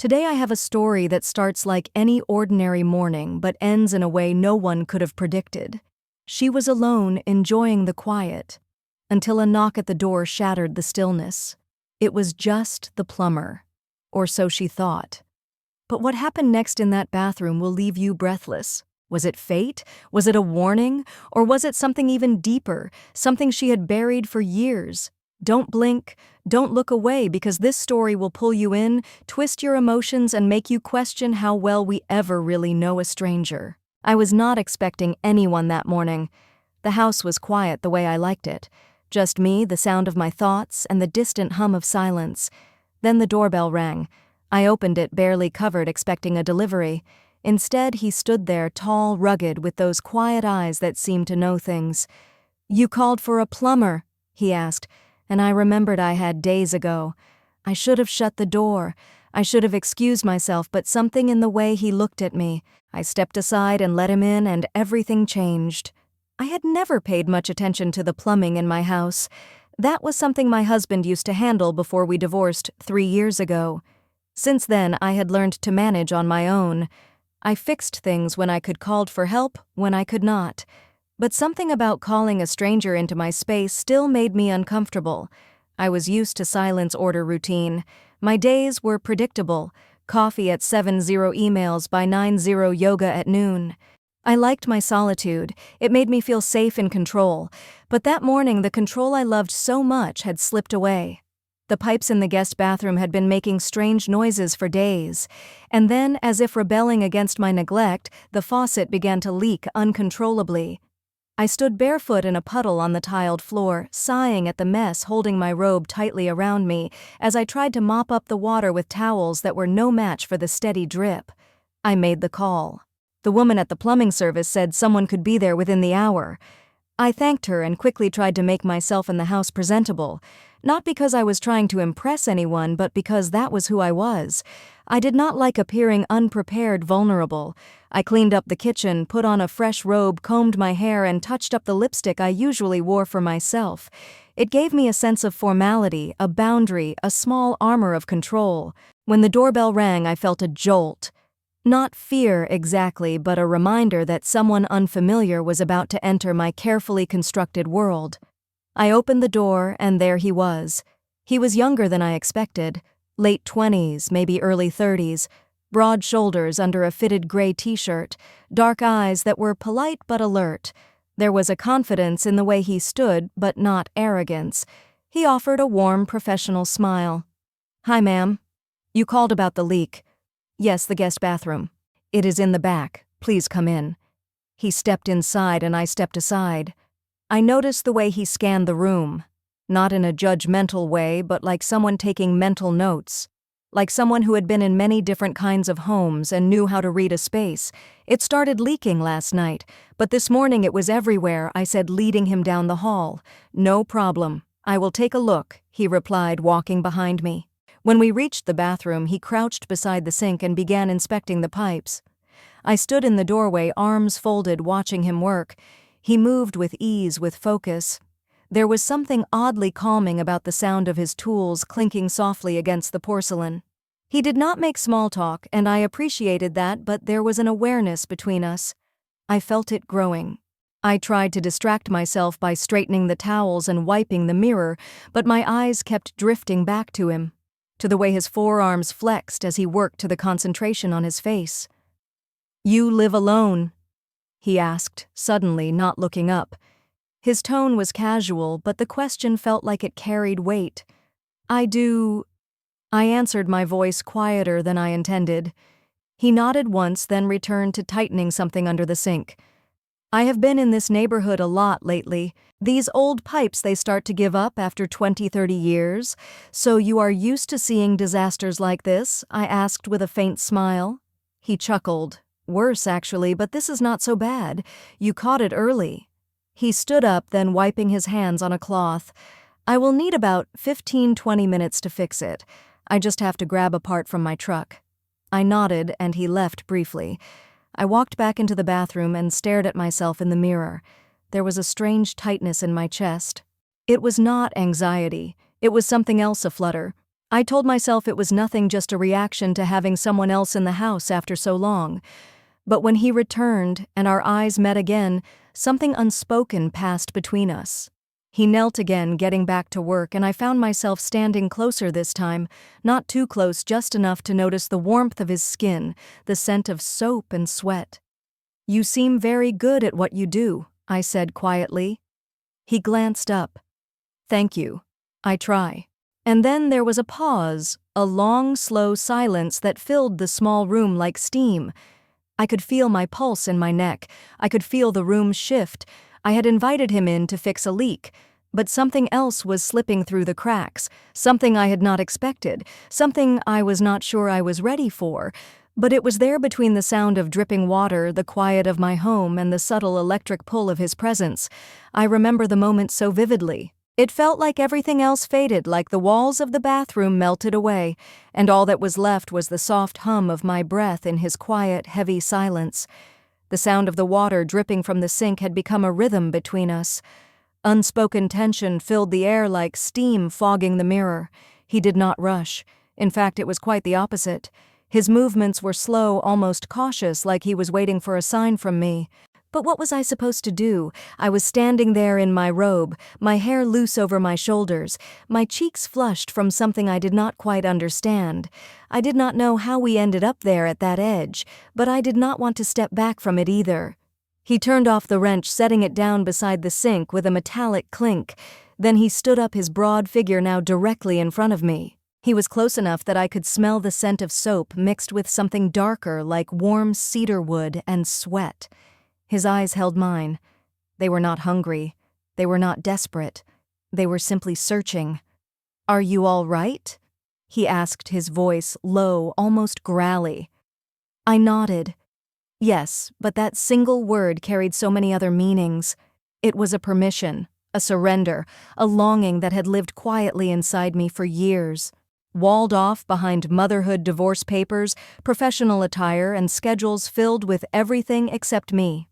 Today I have a story that starts like any ordinary morning but ends in a way no one could have predicted. She was alone, enjoying the quiet, until a knock at the door shattered the stillness. It was just the plumber. Or so she thought. But what happened next in that bathroom will leave you breathless. Was it fate? Was it a warning? Or was it something even deeper, something she had buried for years? Don't blink, don't look away, because this story will pull you in, twist your emotions, and make you question how well we ever really know a stranger. I was not expecting anyone that morning. The house was quiet the way I liked it. Just me, the sound of my thoughts, and the distant hum of silence. Then the doorbell rang. I opened it, barely covered, expecting a delivery. Instead, he stood there, tall, rugged, with those quiet eyes that seemed to know things. "You called for a plumber?" he asked, and I remembered I had days ago. I should have shut the door. I should have excused myself, but something in the way he looked at me. I stepped aside and let him in, and everything changed. I had never paid much attention to the plumbing in my house. That was something my husband used to handle before we divorced 3 years ago. Since then, I had learned to manage on my own. I fixed things when I could, called for help when I could not. But something about calling a stranger into my space still made me uncomfortable. I was used to silence order routine. My days were predictable. Coffee at 7:00, emails by 9:00, yoga at noon. I liked my solitude. It made me feel safe in control. But that morning, the control I loved so much had slipped away. The pipes in the guest bathroom had been making strange noises for days. And then, as if rebelling against my neglect, the faucet began to leak uncontrollably. I stood barefoot in a puddle on the tiled floor, sighing at the mess, holding my robe tightly around me as I tried to mop up the water with towels that were no match for the steady drip. I made the call. The woman at the plumbing service said someone could be there within the hour. I thanked her and quickly tried to make myself and the house presentable, not because I was trying to impress anyone, but because that was who I was. I did not like appearing unprepared, vulnerable. I cleaned up the kitchen, put on a fresh robe, combed my hair, and touched up the lipstick I usually wore for myself. It gave me a sense of formality, a boundary, a small armor of control. When the doorbell rang, I felt a jolt. Not fear exactly, but a reminder that someone unfamiliar was about to enter my carefully constructed world. I opened the door, and there he was. He was younger than I expected, late 20s, maybe early 30s, broad shoulders under a fitted gray t-shirt, dark eyes that were polite but alert. There was a confidence in the way he stood, but not arrogance. He offered a warm, professional smile. "Hi, ma'am. You called about the leak." "Yes, the guest bathroom. It is in the back. Please come in." He stepped inside and I stepped aside. I noticed the way he scanned the room. Not in a judgmental way, but like someone taking mental notes. Like someone who had been in many different kinds of homes and knew how to read a space. It started leaking last night, but this morning it was everywhere, I said, leading him down the hall. "No problem. I will take a look," he replied, walking behind me. When we reached the bathroom, he crouched beside the sink and began inspecting the pipes. I stood in the doorway, arms folded, watching him work. He moved with ease, with focus. There was something oddly calming about the sound of his tools clinking softly against the porcelain. He did not make small talk, and I appreciated that, but there was an awareness between us. I felt it growing. I tried to distract myself by straightening the towels and wiping the mirror, but my eyes kept drifting back to him, to the way his forearms flexed as he worked, to the concentration on his face. "You live alone?" he asked, suddenly, not looking up. His tone was casual, but the question felt like it carried weight. "I do," I answered, my voice quieter than I intended. He nodded once, then returned to tightening something under the sink. "I have been in this neighborhood a lot lately. These old pipes, they start to give up after 20-30 years. So you are used to seeing disasters like this?" I asked with a faint smile. He chuckled. "Worse, actually, but this is not so bad. You caught it early." He stood up, then wiping his hands on a cloth. "I will need about 15-20 minutes to fix it. I just have to grab a part from my truck." I nodded, and he left briefly. I walked back into the bathroom and stared at myself in the mirror. There was a strange tightness in my chest. It was not anxiety. It was something else aflutter. I told myself it was nothing, just a reaction to having someone else in the house after so long. But when he returned and our eyes met again, something unspoken passed between us. He knelt again, getting back to work, and I found myself standing closer this time, not too close, just enough to notice the warmth of his skin, the scent of soap and sweat. "You seem very good at what you do," I said quietly. He glanced up. "Thank you. I try." And then there was a pause, a long, slow silence that filled the small room like steam. I could feel my pulse in my neck. I could feel the room shift. I had invited him in to fix a leak, but something else was slipping through the cracks, something I had not expected, something I was not sure I was ready for. But it was there, between the sound of dripping water, the quiet of my home, and the subtle electric pull of his presence. I remember the moment so vividly. It felt like everything else faded, like the walls of the bathroom melted away, and all that was left was the soft hum of my breath in his quiet, heavy silence. The sound of the water dripping from the sink had become a rhythm between us. Unspoken tension filled the air like steam fogging the mirror. He did not rush. In fact, it was quite the opposite. His movements were slow, almost cautious, like he was waiting for a sign from me. But what was I supposed to do? I was standing there in my robe, my hair loose over my shoulders, my cheeks flushed from something I did not quite understand. I did not know how we ended up there at that edge, but I did not want to step back from it either. He turned off the wrench, setting it down beside the sink with a metallic clink. Then he stood up, his broad figure now directly in front of me. He was close enough that I could smell the scent of soap mixed with something darker, like warm cedar wood and sweat. His eyes held mine. They were not hungry. They were not desperate. They were simply searching. "Are you all right?" he asked, his voice low, almost growly. I nodded. Yes, but that single word carried so many other meanings. It was a permission, a surrender, a longing that had lived quietly inside me for years. Walled off behind motherhood divorce papers, professional attire, and schedules filled with everything except me.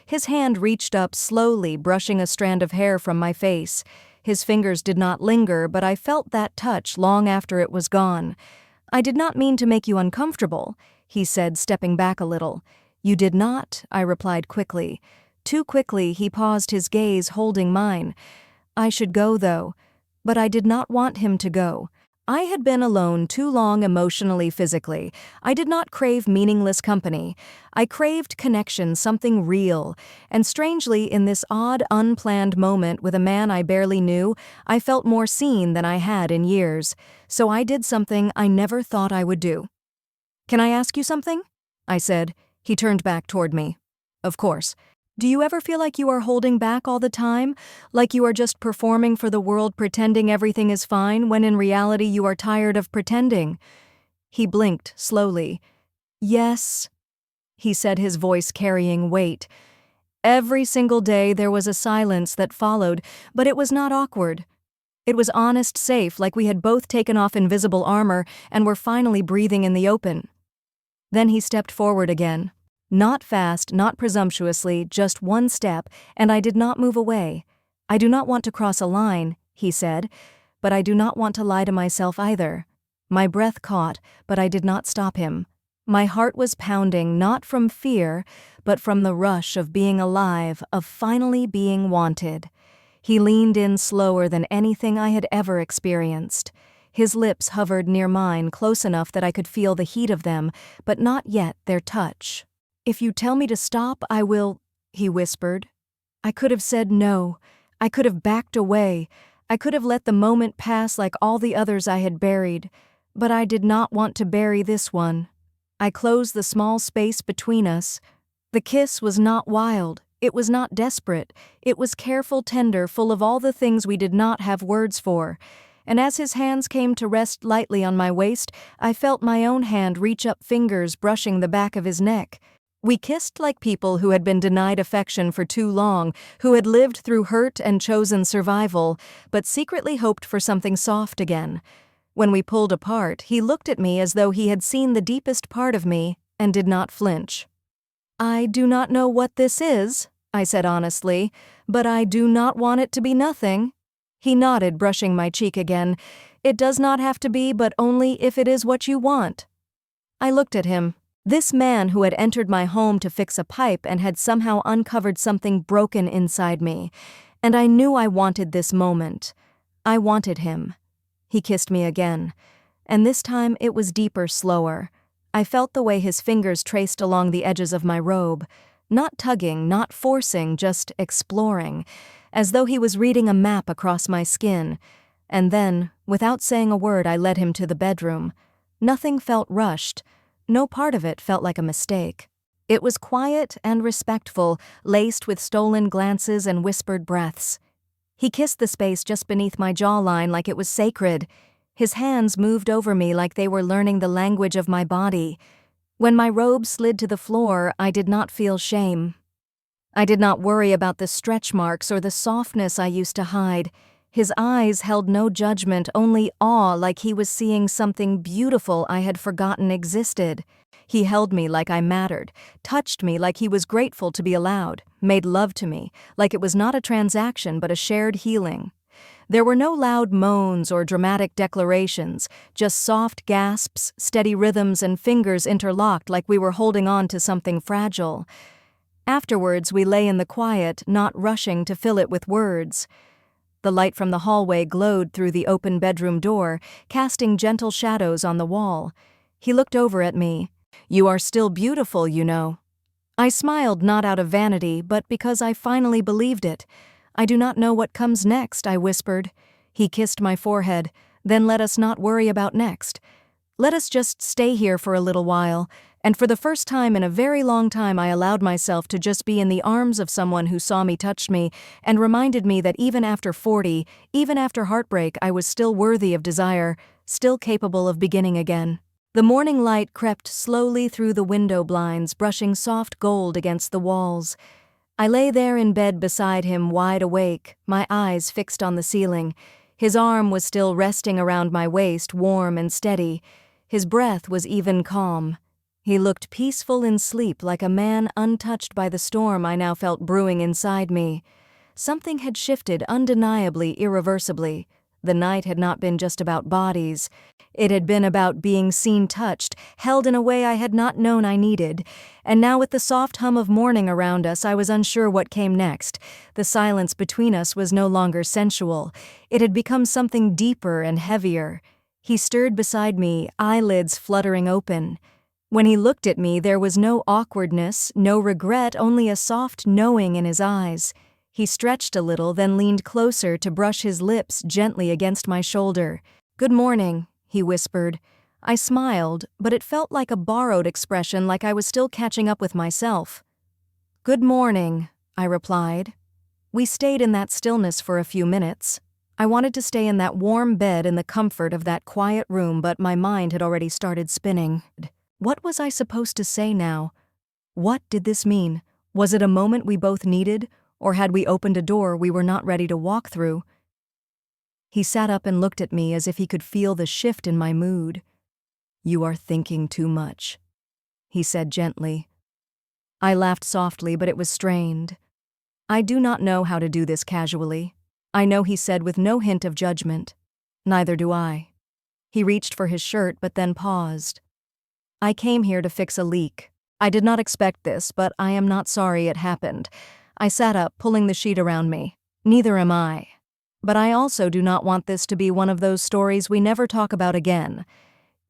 His hand reached up slowly, brushing a strand of hair from my face. His fingers did not linger, but I felt that touch long after it was gone. "I did not mean to make you uncomfortable," he said, stepping back a little. "You did not," I replied quickly. Too quickly, he paused, his gaze holding mine. I should go, though. But I did not want him to go. I had been alone too long, emotionally, physically. I did not crave meaningless company. I craved connection, something real. And strangely, in this odd, unplanned moment with a man I barely knew, I felt more seen than I had in years. So I did something I never thought I would do. "Can I ask you something?" I said. He turned back toward me. "Of course. Do you ever feel like you are holding back all the time? Like you are just performing for the world, pretending everything is fine, when in reality you are tired of pretending?" He blinked slowly. "Yes," he said, his voice carrying weight. Every single day there was a silence that followed, but it was not awkward. It was honest, safe, like we had both taken off invisible armor and were finally breathing in the open. Then he stepped forward again. Not fast, not presumptuously, just one step, and I did not move away. "I do not want to cross a line," he said, "but I do not want to lie to myself either." My breath caught, but I did not stop him. My heart was pounding, not from fear, but from the rush of being alive, of finally being wanted. He leaned in slower than anything I had ever experienced. His lips hovered near mine, close enough that I could feel the heat of them, but not yet their touch. "If you tell me to stop, I will," he whispered. I could have said no. I could have backed away. I could have let the moment pass like all the others I had buried. But I did not want to bury this one. I closed the small space between us. The kiss was not wild. It was not desperate. It was careful, tender, full of all the things we did not have words for. And as his hands came to rest lightly on my waist, I felt my own hand reach up, fingers brushing the back of his neck. We kissed like people who had been denied affection for too long, who had lived through hurt and chosen survival, but secretly hoped for something soft again. When we pulled apart, he looked at me as though he had seen the deepest part of me and did not flinch. "I do not know what this is," I said honestly, "but I do not want it to be nothing." He nodded, brushing my cheek again. It does not have to be, but only if it is what you want." I looked at him. This man who had entered my home to fix a pipe and had somehow uncovered something broken inside me. And I knew I wanted this moment. I wanted him. He kissed me again. And this time it was deeper, slower. I felt the way his fingers traced along the edges of my robe. Not tugging, not forcing, just exploring. As though he was reading a map across my skin. And then, without saying a word, I led him to the bedroom. Nothing felt rushed. No part of it felt like a mistake. It was quiet and respectful, laced with stolen glances and whispered breaths. He kissed the space just beneath my jawline like it was sacred. His hands moved over me like they were learning the language of my body. When my robe slid to the floor, I did not feel shame. I did not worry about the stretch marks or the softness I used to hide. His eyes held no judgment, only awe, like he was seeing something beautiful I had forgotten existed. He held me like I mattered, touched me like he was grateful to be allowed, made love to me, like it was not a transaction but a shared healing. There were no loud moans or dramatic declarations, just soft gasps, steady rhythms, and fingers interlocked like we were holding on to something fragile. Afterwards, we lay in the quiet, not rushing to fill it with words. The light from the hallway glowed through the open bedroom door, casting gentle shadows on the wall. He looked over at me. "You are still beautiful, you know." I smiled, not out of vanity, but because I finally believed it. "I do not know what comes next," I whispered. He kissed my forehead. "Then let us not worry about next. Let us just stay here for a little while." And for the first time in a very long time, I allowed myself to just be in the arms of someone who saw me, touched me, and reminded me that even after 40, even after heartbreak, I was still worthy of desire, still capable of beginning again. The morning light crept slowly through the window blinds, brushing soft gold against the walls. I lay there in bed beside him, wide awake, my eyes fixed on the ceiling. His arm was still resting around my waist, warm and steady. His breath was even calm. He looked peaceful in sleep, like a man untouched by the storm I now felt brewing inside me. Something had shifted undeniably, irreversibly. The night had not been just about bodies. It had been about being seen, touched, held in a way I had not known I needed. And now, with the soft hum of morning around us, I was unsure what came next. The silence between us was no longer sensual. It had become something deeper and heavier. He stirred beside me, eyelids fluttering open. When he looked at me, there was no awkwardness, no regret, only a soft knowing in his eyes. He stretched a little, then leaned closer to brush his lips gently against my shoulder. "Good morning," he whispered. I smiled, but it felt like a borrowed expression, like I was still catching up with myself. "Good morning," I replied. We stayed in that stillness for a few minutes. I wanted to stay in that warm bed in the comfort of that quiet room, but my mind had already started spinning. What was I supposed to say now? What did this mean? Was it a moment we both needed, or had we opened a door we were not ready to walk through? He sat up and looked at me as if he could feel the shift in my mood. "You are thinking too much," he said gently. I laughed softly, but it was strained. "I do not know how to do this casually." "I know," he said with no hint of judgment. "Neither do I." He reached for his shirt, but then paused. "I came here to fix a leak. I did not expect this, but I am not sorry it happened." I sat up, pulling the sheet around me. "Neither am I. But I also do not want this to be one of those stories we never talk about again."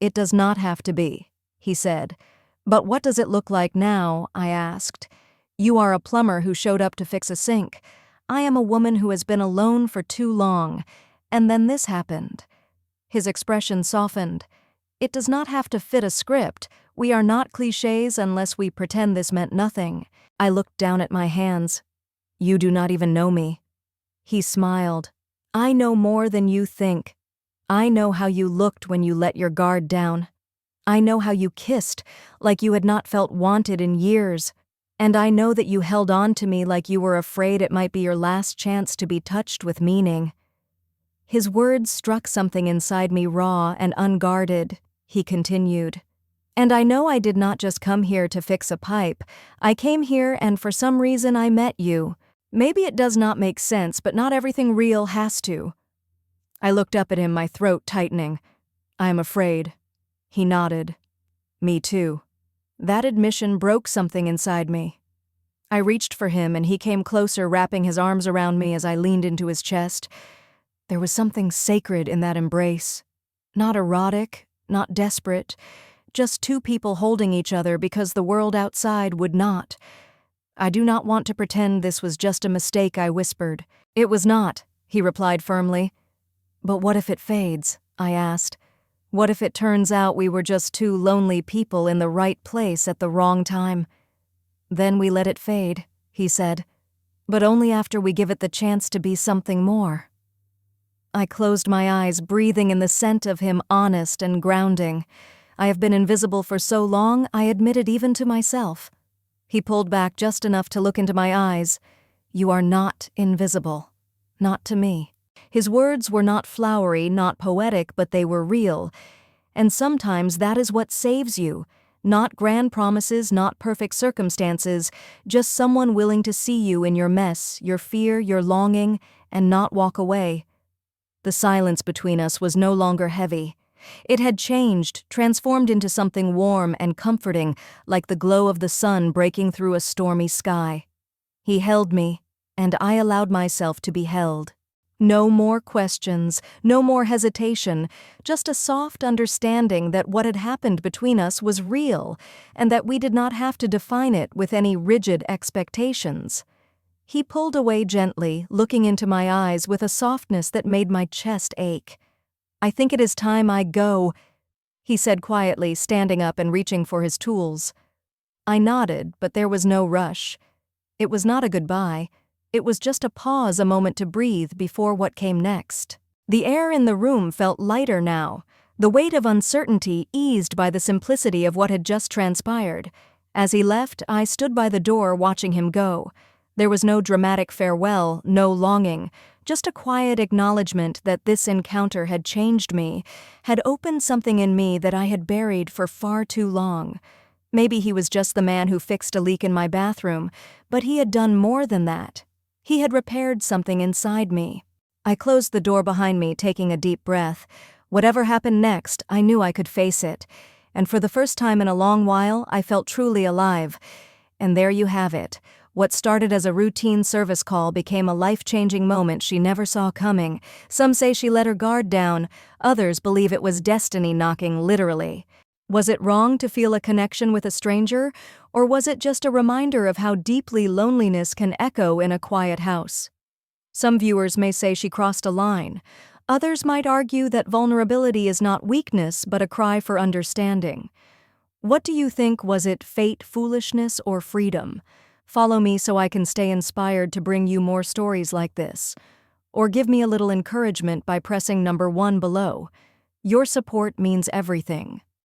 "It does not have to be," he said. "But what does it look like now?" I asked. "You are a plumber who showed up to fix a sink. I am a woman who has been alone for too long. And then this happened." His expression softened. "It does not have to fit a script. We are not clichés unless we pretend this meant nothing." I looked down at my hands. "You do not even know me." He smiled. "I know more than you think. I know how you looked when you let your guard down. I know how you kissed, like you had not felt wanted in years. And I know that you held on to me like you were afraid it might be your last chance to be touched with meaning." His words struck something inside me, raw and unguarded. He continued. "And I know I did not just come here to fix a pipe. I came here and for some reason I met you. Maybe it does not make sense, but not everything real has to." I looked up at him, my throat tightening. "I am afraid." He nodded. "Me too." That admission broke something inside me. I reached for him and he came closer, wrapping his arms around me as I leaned into his chest. There was something sacred in that embrace. Not erotic, not desperate, just two people holding each other because the world outside would not. "I do not want to pretend this was just a mistake," I whispered. "It was not," he replied firmly. "But what if it fades?" I asked. "What if it turns out we were just two lonely people in the right place at the wrong time?" "Then we let it fade," he said. "But only after we give it the chance to be something more." I closed my eyes, breathing in the scent of him, honest and grounding. I have been invisible for so long, I admitted even to myself. He pulled back just enough to look into my eyes. "You are not invisible. Not to me." His words were not flowery, not poetic, but they were real. And sometimes that is what saves you. Not grand promises, not perfect circumstances, just someone willing to see you in your mess, your fear, your longing, and not walk away. The silence between us was no longer heavy. It had changed, transformed into something warm and comforting, like the glow of the sun breaking through a stormy sky. He held me, and I allowed myself to be held. No more questions, no more hesitation, just a soft understanding that what had happened between us was real, and that we did not have to define it with any rigid expectations. He pulled away gently, looking into my eyes with a softness that made my chest ache. "I think it is time I go," he said quietly, standing up and reaching for his tools. I nodded, but there was no rush. It was not a goodbye. It was just a pause, a moment to breathe before what came next. The air in the room felt lighter now, the weight of uncertainty eased by the simplicity of what had just transpired. As he left, I stood by the door watching him go. There was no dramatic farewell, no longing, just a quiet acknowledgement that this encounter had changed me, had opened something in me that I had buried for far too long. Maybe he was just the man who fixed a leak in my bathroom, but he had done more than that. He had repaired something inside me. I closed the door behind me, taking a deep breath. Whatever happened next, I knew I could face it. And for the first time in a long while, I felt truly alive. And there you have it. What started as a routine service call became a life-changing moment she never saw coming. Some say she let her guard down. Others believe it was destiny knocking literally. Was it wrong to feel a connection with a stranger, or was it just a reminder of how deeply loneliness can echo in a quiet house? Some viewers may say she crossed a line. Others might argue that vulnerability is not weakness, but a cry for understanding. What do you think? Was it fate, foolishness, or freedom? Follow me so I can stay inspired to bring you more stories like this. Or give me a little encouragement by pressing number 1 below. Your support means everything.